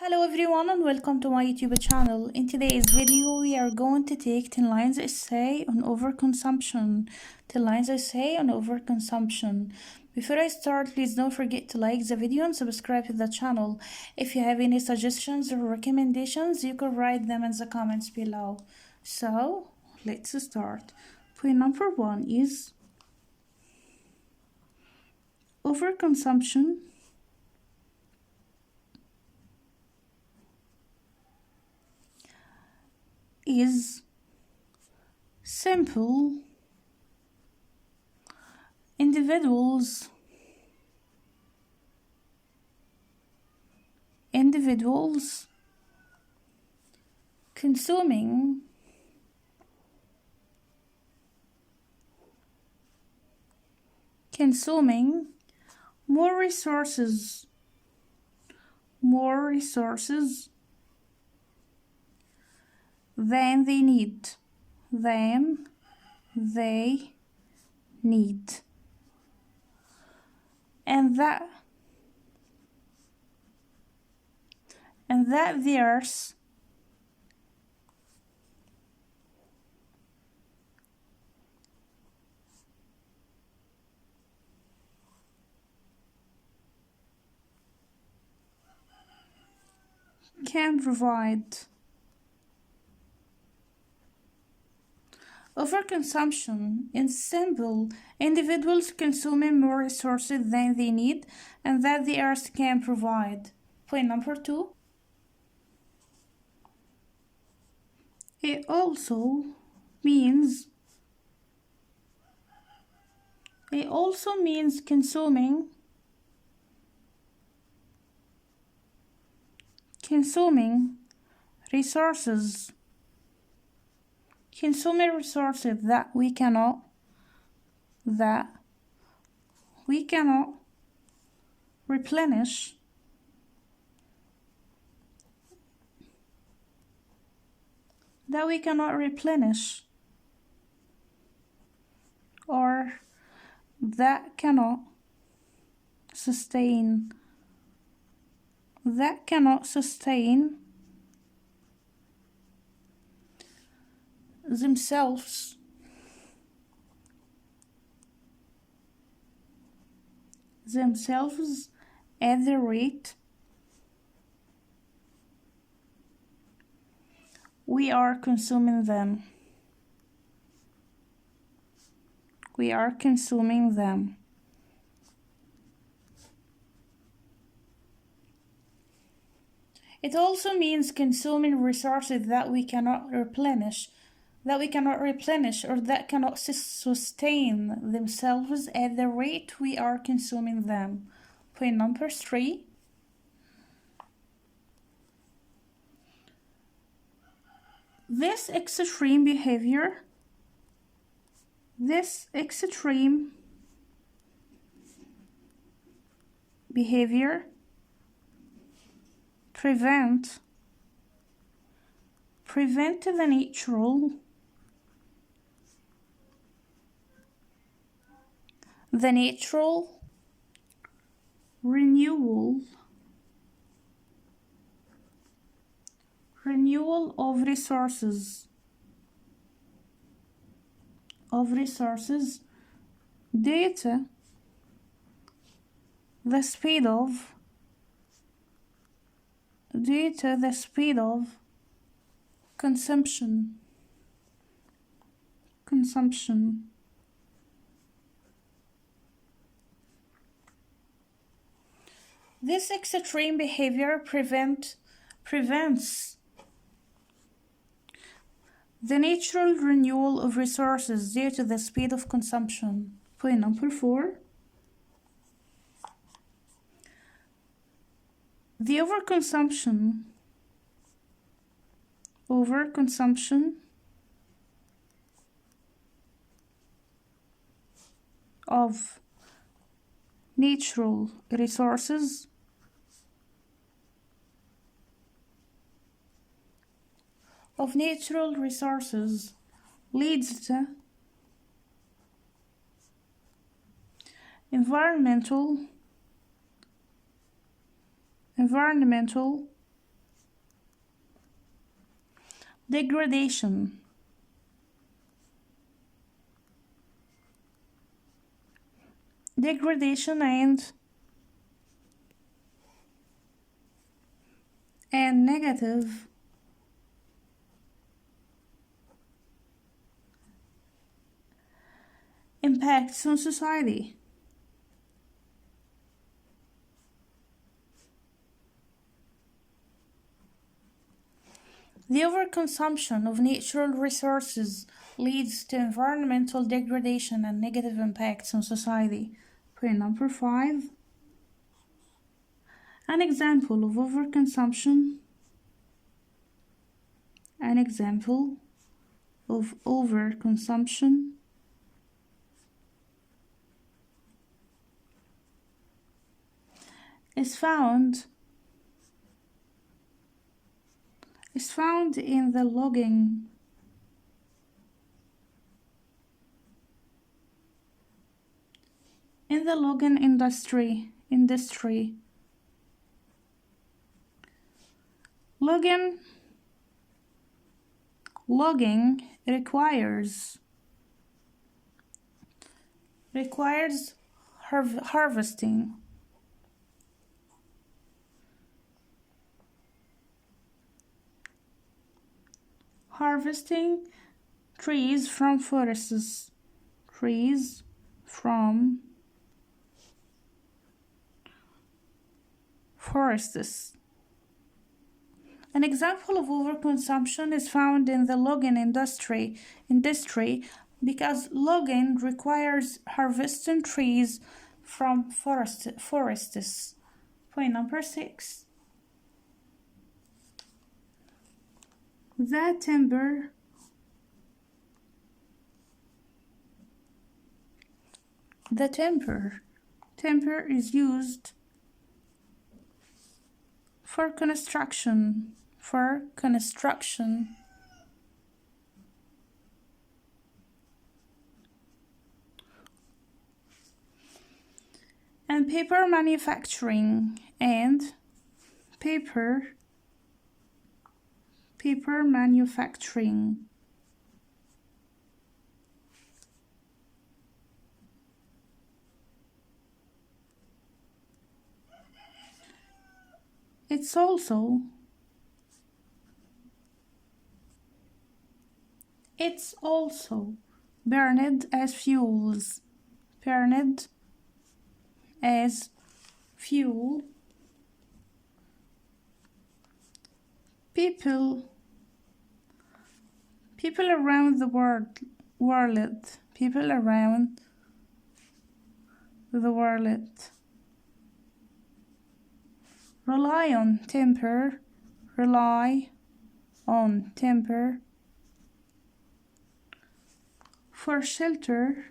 Hello everyone and welcome to my YouTube channel. In today's video we are going to take 10 lines essay on overconsumption. 10 lines essay on overconsumption. Before I start, please don't forget to like the video and subscribe to the channel. If you have any suggestions or recommendations, you can write them in the comments below. So let's start. Point number 1 is overconsumption is simple individuals consuming more resources than they need and that theirs can provide. Overconsumption is simple individuals consuming more resources than they need and that the earth can provide. Point number 2. It also means consuming resources that we cannot replenish or that cannot sustain themselves at the rate we are consuming them. It also means consuming resources that we cannot replenish or that cannot sustain themselves at the rate we are consuming them. Point number 3. This extreme behavior prevent the natural renewal of resources due to the speed of consumption. This extreme behavior prevents the natural renewal of resources due to the speed of consumption. Point number 4. The overconsumption of natural resources leads to environmental degradation, degradation and negative impacts on society. The overconsumption of natural resources leads to environmental degradation and negative impacts on society. Point number 5. An example of overconsumption. An example of overconsumption is found in the logging industry. Logging requires harvesting. Harvesting trees from forests. An example of overconsumption is found in the logging industry because logging requires harvesting trees from forests. Point number 6. The timber is used for construction. And paper manufacturing paper manufacturing. It's also burned as fuels. People around the world rely on timber for shelter,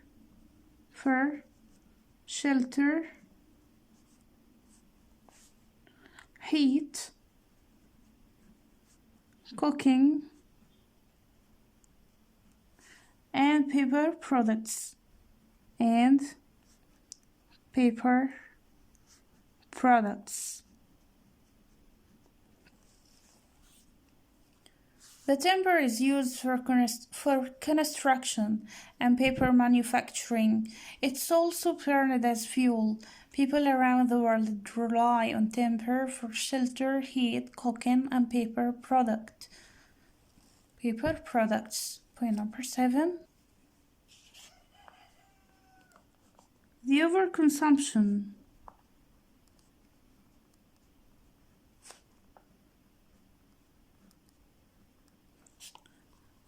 heat, cooking, and paper products. The timber is used for construction and paper manufacturing. It's also burned as fuel. People around the world rely on timber for shelter, heat, cooking, and paper products. Point number 7.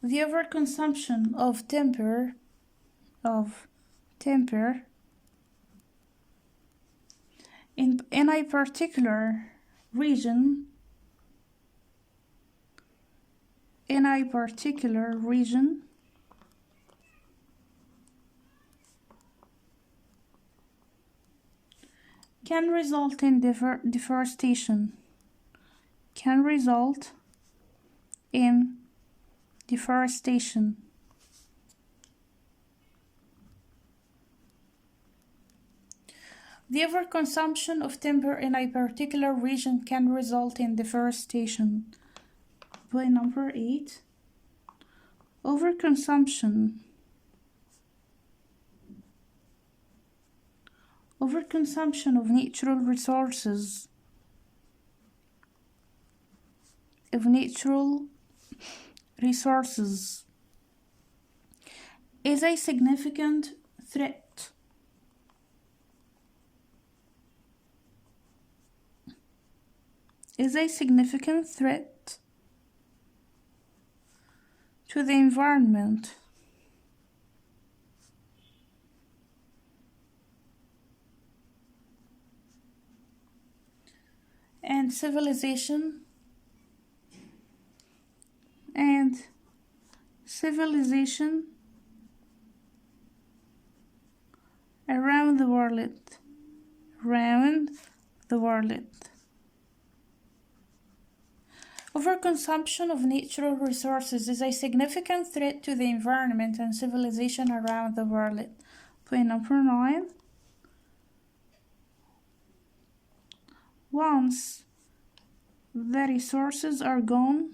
The overconsumption of timber in a particular region can result in deforestation. The overconsumption of timber in a particular region can result in deforestation. Point number 8. Overconsumption. Overconsumption of natural resources. Is a significant threat to the environment and civilization around the world. Overconsumption of natural resources is a significant threat to the environment and civilization around the world. Point number 9. Once the resources are gone,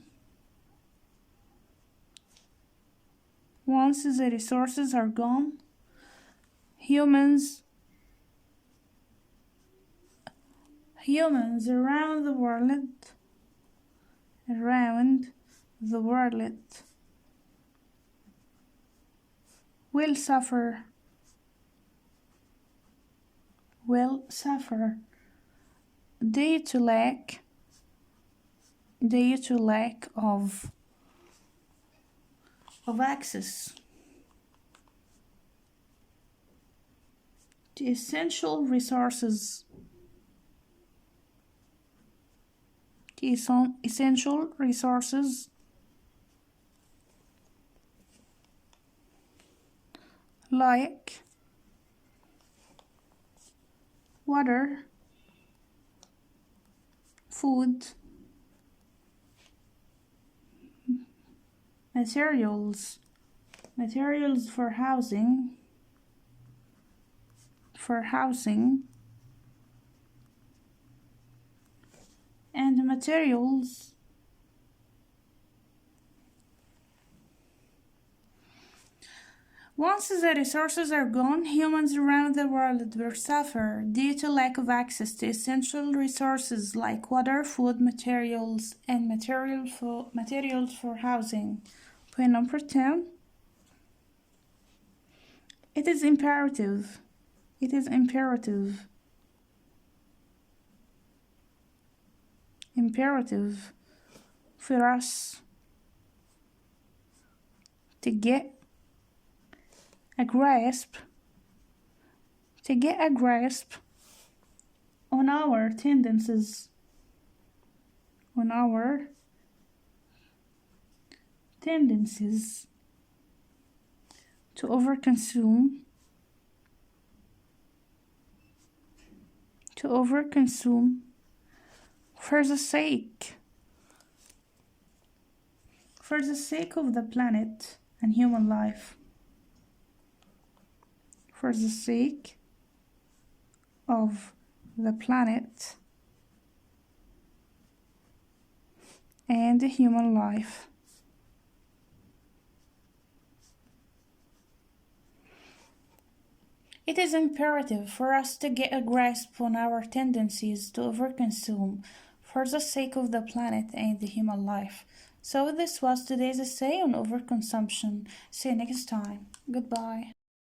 humans around the world will suffer due to lack of access to essential resources like water, food, materials for housing, and materials once the resources are gone, humans around the world will suffer due to lack of access to essential resources like water, food, materials, and materials for housing. Point number 10. It is imperative for us to get a grasp on our tendencies to overconsume for the sake of the planet and human life. For the sake of the planet and the human life. It is imperative for us to get a grasp on our tendencies to overconsume for the sake of the planet and the human life. So this was today's essay on overconsumption. See you next time. Goodbye.